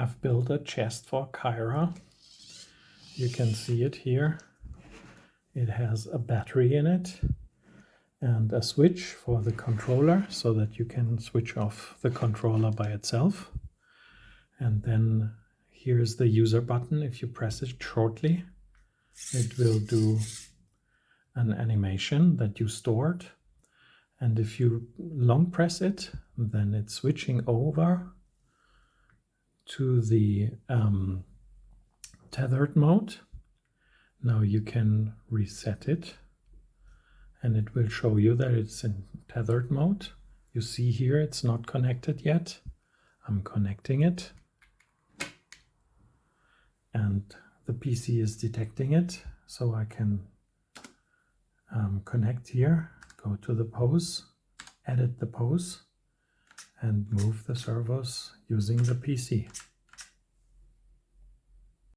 I've built a chest for Kayra. You can see it here. It has a battery in it and a switch for the controller so that you can switch off the controller by itself. And then here's the user button. If you press it shortly, it will do an animation that you stored. And if you long press it, then it's switching over to the tethered mode. Now you can reset it and it will show you that it's in tethered mode. You see here it's not connected yet. I'm connecting it and the PC is detecting it, so I can connect here, go to the pose, edit the pose and move the servos using the PC.